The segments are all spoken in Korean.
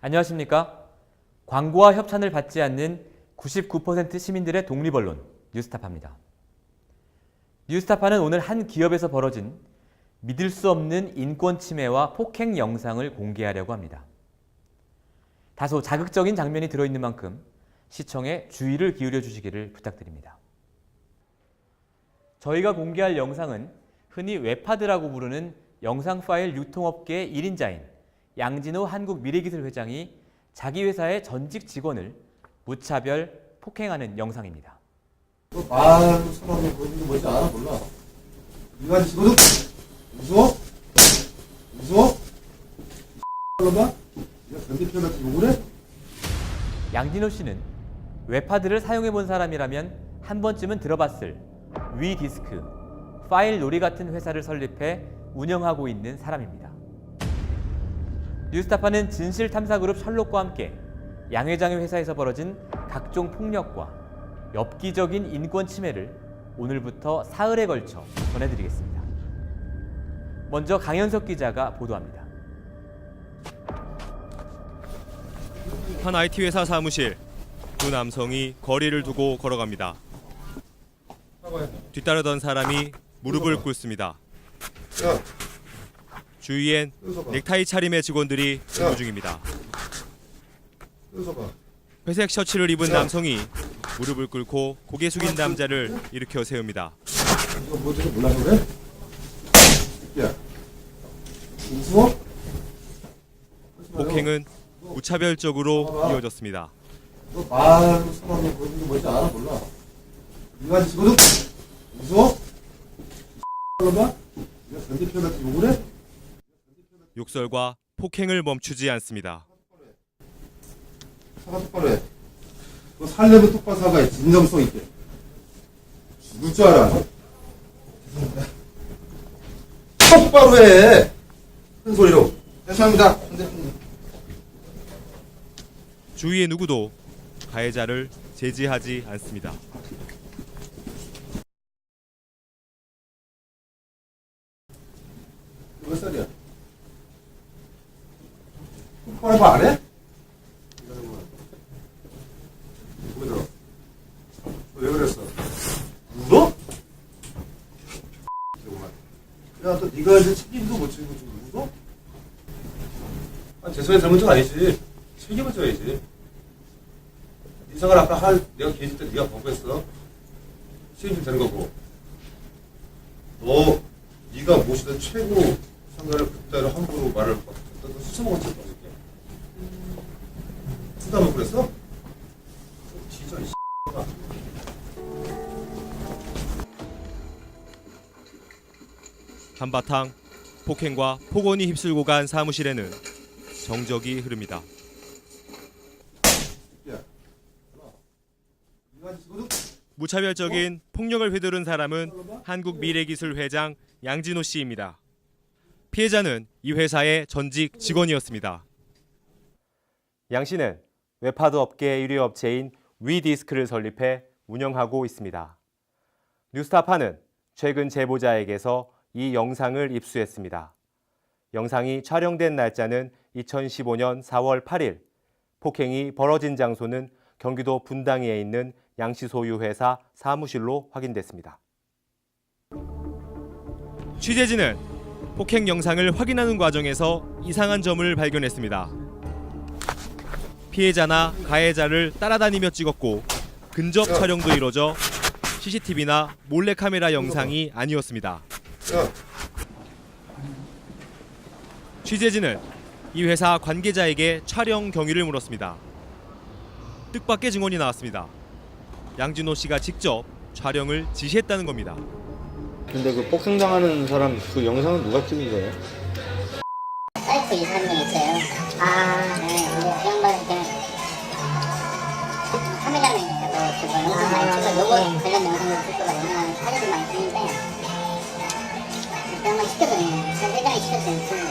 안녕하십니까? 광고와 협찬을 받지 않는 99% 시민들의 독립언론 뉴스타파입니다. 뉴스타파는 오늘 한 기업에서 벌어진 믿을 수 없는 인권 침해와 폭행 영상을 공개하려고 합니다. 다소 자극적인 장면이 들어있는 만큼 시청에 주의를 기울여 주시기를 부탁드립니다. 저희가 공개할 영상은 흔히 웹하드라고 부르는 영상 파일 유통업계의 1인자인 양진호 한국미래기술 회장이 자기 회사의 전직 직원을 무차별 폭행하는 영상입니다. 말하는 사람이 보이는 게 뭔지 알아 몰라. 이거 지금 무서워? 무서워? 봐. 네가 변대표한테 욕을 해? 양진호 씨는 웹하드를 사용해 본 사람이라면 한 번쯤은 들어봤을 위디스크, 파일 놀이 같은 회사를 설립해 운영하고 있는 사람입니다. 뉴스타파는 진실탐사그룹 셜록과 함께 양 회장의 회사에서 벌어진 각종 폭력과 엽기적인 인권 침해를 오늘부터 사흘에 걸쳐 전해드리겠습니다. 먼저 강현석 기자가 보도합니다. 한 IT 회사 사무실, 두 남성이 거리를 두고 걸어갑니다. 뒤따르던 사람이 무릎을 꿇습니다. 주위엔 넥타이 차림의 직원들이 근무 중입니다. 회색 셔츠를 입은 남성이 무릎을 꿇고 고개 숙인 남자를 일으켜 세웁니다. 이거 뭐지 몰라서 그래? 야, 무서워? 폭행은 무차별적으로 이어졌습니다. 너 말하는 사람이 보이는 게 뭔지 알아 몰라. 이거 지금 무서워? 봐. 네가 변대표한테 욕을 해? 욕설과 폭행을 멈추지 않습니다. 사과 똑바로 해. 너 살려면 똑바로 사과해. 진정성 있게. 죽을 줄 알아. 죄송합니다. 똑바로 해. 큰 소리로. 죄송합니다. 주위의 누구도 가해자를 제지하지 않습니다. 몇 살이야? 똑바로 봐, 안 해? 왜 들어? 왜 그랬어? 울어? 야, 또 네가 이제 책임도 못 지고 지금 울어? 아니, 제 손에 잘못은 아니지. 책임을 져야지. 이상을 아까 내가 계실 때 네가 거부했어. 책임이 되는 거고. 너, 네가 모시던 최고 상가를 그때로 함부로 말을 너 수수먹었지, 어저께. 수다먹고 그랬어? 진짜, 이 X가. 한바탕 폭행과 폭언이 휩쓸고 간 사무실에는 정적이 흐릅니다. 무차별적인 폭력을 휘두른 사람은 한국미래기술 회장 양진호 씨입니다. 피해자는 이 회사의 전직 직원이었습니다. 양 씨는 웹하드 업계의 1위 업체인 위디스크를 설립해 운영하고 있습니다. 뉴스타파는 최근 제보자에게서 이 영상을 입수했습니다. 영상이 촬영된 날짜는 2015년 4월 8일, 폭행이 벌어진 장소는 경기도 분당에 있는 양 씨 소유 회사 사무실로 확인됐습니다. 취재진은 폭행 영상을 확인하는 과정에서 이상한 점을 발견했습니다. 피해자나 가해자를 따라다니며 찍었고 근접 촬영도 이뤄져 CCTV나 몰래카메라 영상이 아니었습니다. 취재진은 이 회사 관계자에게 촬영 경위를 물었습니다. 뜻밖의 증언이 나왔습니다. 양진호 씨가 직접 촬영을 지시했다는 겁니다. 근데 그 폭행당하는 사람 그 영상은 누가 찍은 거예요? 사이트 이사한 명 있어요. 네. 근데 그 양반은 그냥 카메라맨이니까 그 영상 많이 찍어 요거 관련 영상을 찍고 영상 사진도 많이 찍는데 그 양반 시켰거든요. 전 회장이 시켰어요.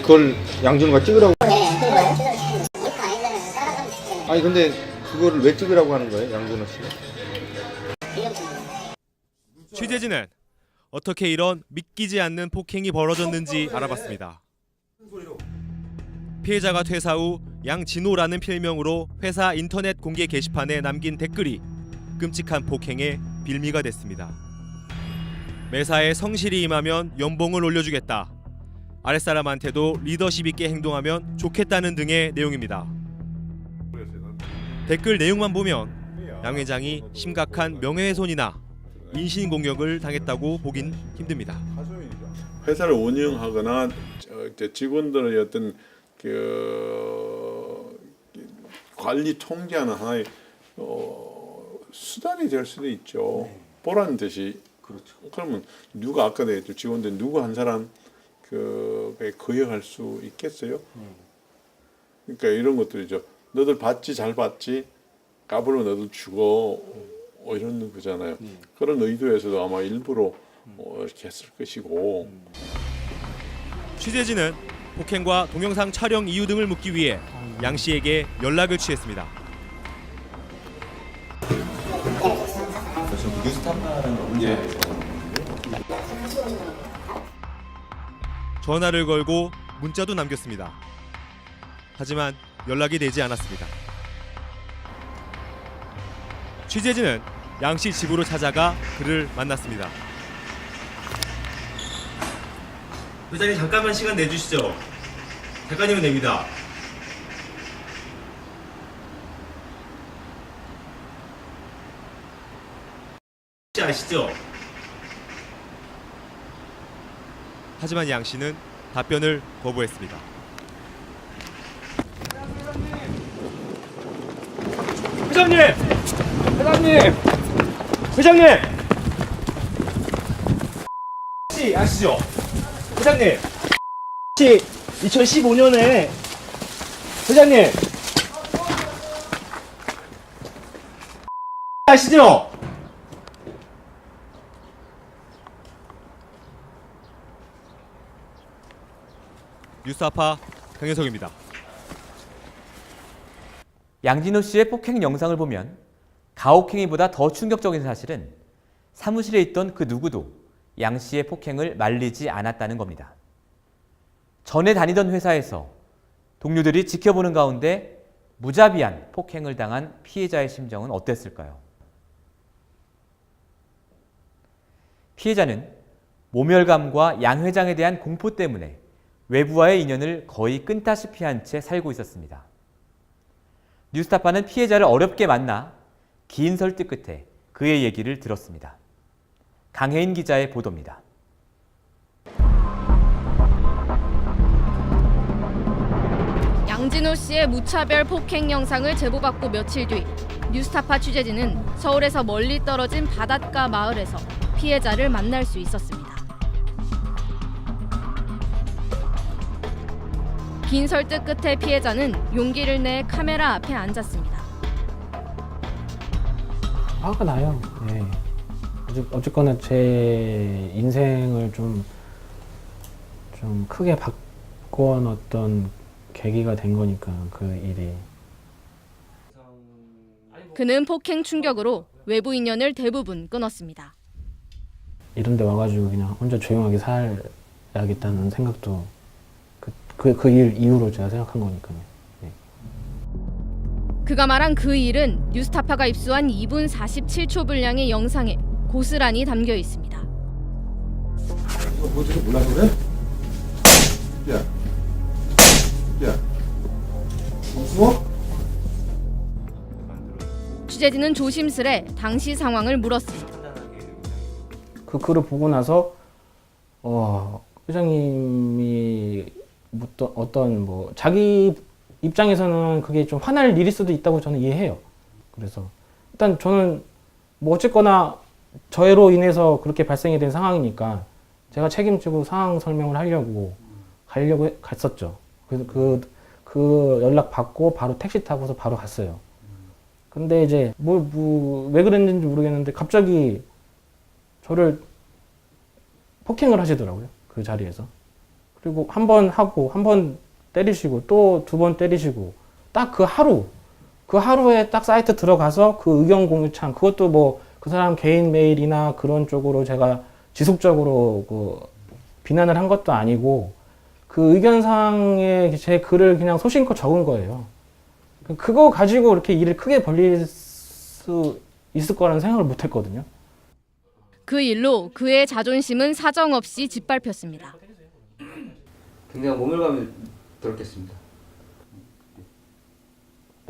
그걸 양준호가 찍으라고? 네, 그거요. 찍어 이거 아니잖아요. 따라가면 찍잖아요. 아니 근데 그거를 왜 찍으라고 하는 거예요, 양준호 씨가? 취재진은 어떻게 이런 믿기지 않는 폭행이 벌어졌는지 알아봤습니다. 피해자가 퇴사 후 양진호라는 필명으로 회사 인터넷 공개 게시판에 남긴 댓글이 끔찍한 폭행의 빌미가 됐습니다. 매사에 성실히 임하면 연봉을 올려주겠다. 아랫사람한테도 리더십 있게 행동하면 좋겠다는 등의 내용입니다. 댓글 내용만 보면 양 회장이 심각한 명예훼손이나 인신공격을 당했다고 보긴 힘듭니다. 회사를 운영하거나 직원들의 어떤 관리 통제하는 하나의 수단이 될 수도 있죠. 보라는 듯이. 그렇죠. 그러면 누가 아까 얘기했죠. 직원들 누구 한 사람 거역할 수 있겠어요? 그러니까 이런 것들이죠. 너들 받지 잘 받지 까불어 너들 죽어 이런 거잖아요. 그런 의도에서도 아마 일부러 이렇게 했을 것이고. 취재진은 폭행과 동영상 촬영 이유 등을 묻기 위해 양 씨에게 연락을 취했습니다. 저 뉴스타파라는 언제? 전화를 걸고 문자도 남겼습니다. 하지만 연락이 되지 않았습니다. 취재진은 양 씨 집으로 찾아가 그를 만났습니다. 회장님 잠깐만 시간 내주시죠. 잠깐이면 됩니다. 혹시 아시죠? 하지만 양 씨는 답변을 거부했습니다. 회장님! 회장님! 회장님! 혹시 아시죠? 회장님! 혹시 2015년에 회장님! 아시죠? 뉴스타파 강현석입니다. 양진호 씨의 폭행 영상을 보면 가혹행위보다 더 충격적인 사실은 사무실에 있던 그 누구도 양 씨의 폭행을 말리지 않았다는 겁니다. 전에 다니던 회사에서 동료들이 지켜보는 가운데 무자비한 폭행을 당한 피해자의 심정은 어땠을까요? 피해자는 모멸감과 양 회장에 대한 공포 때문에 외부와의 인연을 거의 끊다시피 한 채 살고 있었습니다. 뉴스타파는 피해자를 어렵게 만나 긴 설득 끝에 그의 얘기를 들었습니다. 강혜인 기자의 보도입니다. 양진호 씨의 무차별 폭행 영상을 제보받고 며칠 뒤 뉴스타파 취재진은 서울에서 멀리 떨어진 바닷가 마을에서 피해자를 만날 수 있었습니다. 긴 설득 끝에 피해자는 용기를 내 카메라 앞에 앉았습니다. 화가 나요. 네. 어쨌거나 제 인생을 좀 크게 바꿔놓았던 계기가 된 거니까 그 일이. 그는 폭행 충격으로 외부 인연을 대부분 끊었습니다. 이런 데 와가지고 그냥 혼자 조용하게 살아야겠다는 생각도 그 일 이후로 제가 생각한 거니까요. 네. 그가 말한 그 일은 뉴스타파가 입수한 2분 47초 분량의 영상에 고스란히 담겨 있습니다. 이거 뭔지도 몰라서 그래? 야, 무서워? 취재진은 조심스레 당시 상황을 물었습니다. 그 글을 보고 나서 회장님이 어떤 자기 입장에서는 그게 좀 화날 일일 수도 있다고 저는 이해해요. 그래서 일단 저는 어쨌거나 저로 인해서 그렇게 발생이 된 상황이니까 제가 책임지고 상황 설명을 하려고 갔었죠. 그래서 그 연락 받고 바로 택시 타고서 바로 갔어요. 근데 이제 왜 그랬는지 모르겠는데 갑자기 저를 폭행을 하시더라고요. 그 자리에서. 그리고 한 번 하고 한 번 때리시고 또 2번 때리시고 딱 그 하루에 딱 사이트 들어가서 그 의견 공유창 그것도 그 사람 개인 메일이나 그런 쪽으로 제가 지속적으로 비난을 한 것도 아니고 그 의견사항에 제 글을 그냥 소신껏 적은 거예요. 그거 가지고 이렇게 일을 크게 벌릴 수 있을 거라는 생각을 못 했거든요. 그 일로 그의 자존심은 사정없이 짓밟혔습니다. 굉장히 모멸감이 들었겠습니다.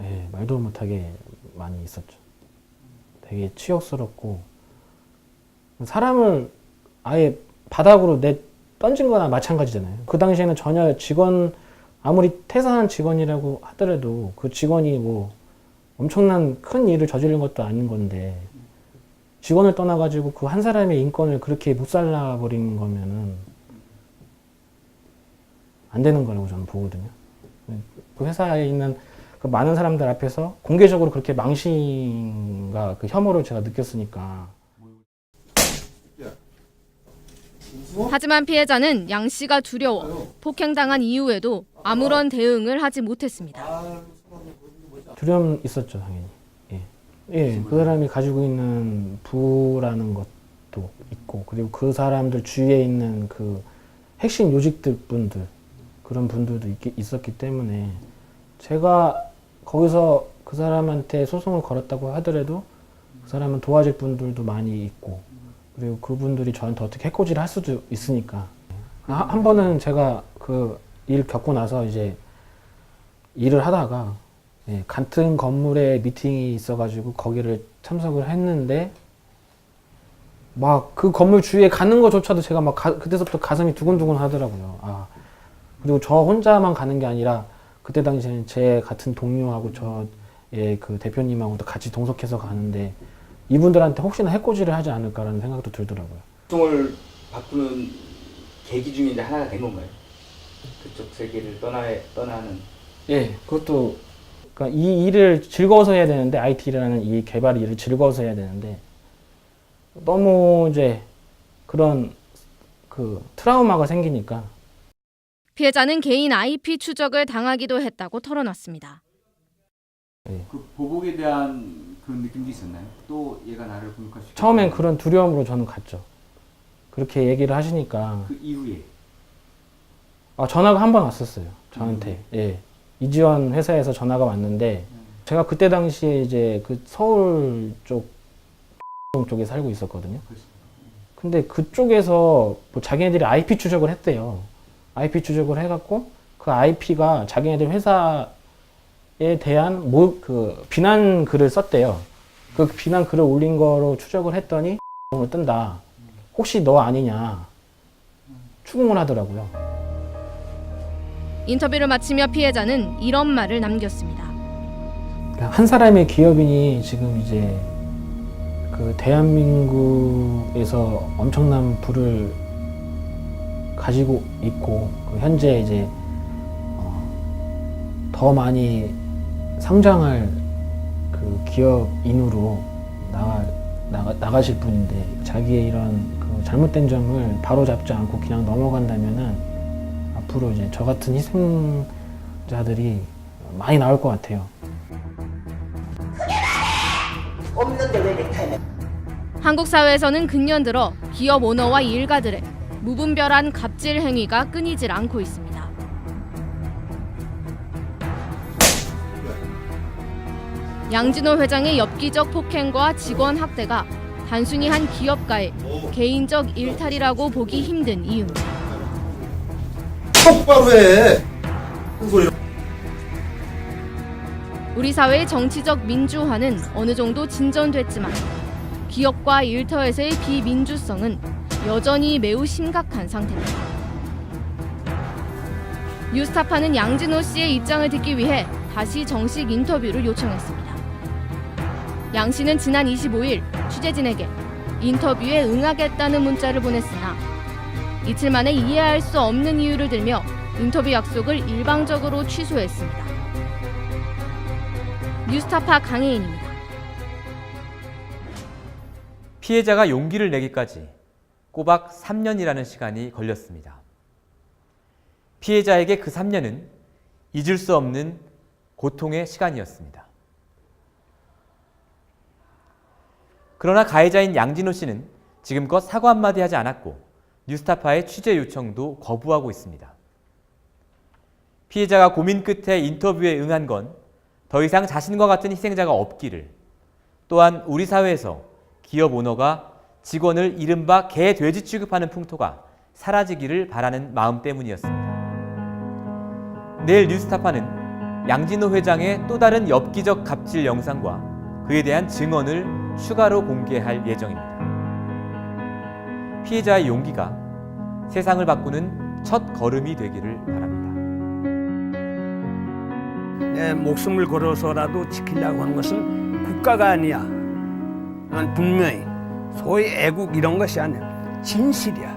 예, 말도 못하게 많이 있었죠. 되게 치욕스럽고 사람을 아예 바닥으로 던진 거나 마찬가지잖아요. 그 당시에는 전혀 직원 아무리 퇴사한 직원이라고 하더라도 그 직원이 뭐 엄청난 큰 일을 저지른 것도 아닌 건데 직원을 떠나가지고 그 한 사람의 인권을 그렇게 묵살라버린 거면은 안 되는 거라고 저는 보거든요. 그 회사에 있는 그 많은 사람들 앞에서 공개적으로 그렇게 망신과 그 혐오를 제가 느꼈으니까. 하지만 피해자는 양 씨가 두려워 폭행당한 이후에도 아무런 대응을 하지 못했습니다. 두려움 있었죠, 당연히. 예. 예, 그 사람이 가지고 있는 부라는 것도 있고, 그리고 그 사람들 주위에 있는 그 핵심 요직들 분들, 그런 분들도 있었기 때문에 제가 거기서 그 사람한테 소송을 걸었다고 하더라도 그 사람은 도와줄 분들도 많이 있고, 그리고 그분들이 저한테 어떻게 해코지를 할 수도 있으니까. 한 번은 제가 그 일 겪고 나서 이제 일을 하다가 예, 같은 건물에 미팅이 있어가지고 거기를 참석을 했는데 막 그 건물 주위에 가는 것조차도 제가 막 그때서부터 가슴이 두근두근 하더라고요. 아, 그리고 저 혼자만 가는 게 아니라 그때 당시에는 제 같은 동료하고 저의 그 대표님하고도 같이 동석해서 가는데 이분들한테 혹시나 해코지를 하지 않을까라는 생각도 들더라고요. 소송을 바꾸는 계기 중에 이제 하나가 된 건가요? 그쪽 세계를 떠나는. 예, 그것도 그러니까 이 일을 즐거워서 해야 되는데 IT라는 이 개발 일을 즐거워서 해야 되는데 너무 이제 그런 그 트라우마가 생기니까. 피해자는 개인 IP 추적을 당하기도 했다고 털어놨습니다. 그 보복에 대한 그런 느낌도 있었나요? 또 얘가 나를 공격할 수 있다. 처음엔 그런 두려움으로 저는 갔죠. 그렇게 얘기를 하시니까. 그 이후에 전화가 한 번 왔었어요. 저한테. 예. 이지원 회사에서 전화가 왔는데 제가 그때 당시에 이제 그 서울 쪽에 살고 있었거든요. 근데 그쪽에서 뭐 자기네들이 IP 추적을 했대요. IP 추적을 해갖고 그 IP가 자기네들 회사에 대한 그 비난 글을 썼대요. 그 비난 글을 올린 거로 추적을 했더니 을 뜬다. 혹시 너 아니냐. 추궁을 하더라고요. 인터뷰를 마치며 피해자는 이런 말을 남겼습니다. 한 사람의 기업인이 지금 이제 그 대한민국에서 엄청난 부를 가지고 있고 현재 이제 더 많이 성장할 그 기업인으로 나가실 분인데 자기의 이런 그 잘못된 점을 바로잡지 않고 그냥 넘어간다면은 앞으로 이제 저 같은 희생자들이 많이 나올 것 같아요. 한국 사회에서는 근년 들어 기업 오너와 일가들의 무분별한 갑질 행위가 끊이질 않고 있습니다. 양진호 회장의 엽기적 폭행과 직원 학대가 단순히 한 기업가의 개인적 일탈이라고 보기 힘든 이유입니다. 똑바로 해. 큰 소리. 우리 사회의 정치적 민주화는 어느 정도 진전됐지만 기업과 일터에서의 비민주성은 여전히 매우 심각한 상태입니다. 뉴스타파는 양진호 씨의 입장을 듣기 위해 다시 정식 인터뷰를 요청했습니다. 양 씨는 지난 25일 취재진에게 인터뷰에 응하겠다는 문자를 보냈으나 이틀 만에 이해할 수 없는 이유를 들며 인터뷰 약속을 일방적으로 취소했습니다. 뉴스타파 강혜인입니다. 피해자가 용기를 내기까지 꼬박 3년이라는 시간이 걸렸습니다. 피해자에게 그 3년은 잊을 수 없는 고통의 시간이었습니다. 그러나 가해자인 양진호 씨는 지금껏 사과 한마디 하지 않았고 뉴스타파의 취재 요청도 거부하고 있습니다. 피해자가 고민 끝에 인터뷰에 응한 건 더 이상 자신과 같은 희생자가 없기를, 또한 우리 사회에서 기업 오너가 직원을 이른바 개, 돼지 취급하는 풍토가 사라지기를 바라는 마음 때문이었습니다. 내일 뉴스타파는 양진호 회장의 또 다른 엽기적 갑질 영상과 그에 대한 증언을 추가로 공개할 예정입니다. 피해자의 용기가 세상을 바꾸는 첫 걸음이 되기를 바랍니다. 내 목숨을 걸어서라도 지키려고 하는 것은 국가가 아니야. 난 분명히 소위 애국 이런 것이 아니야. 진실이야.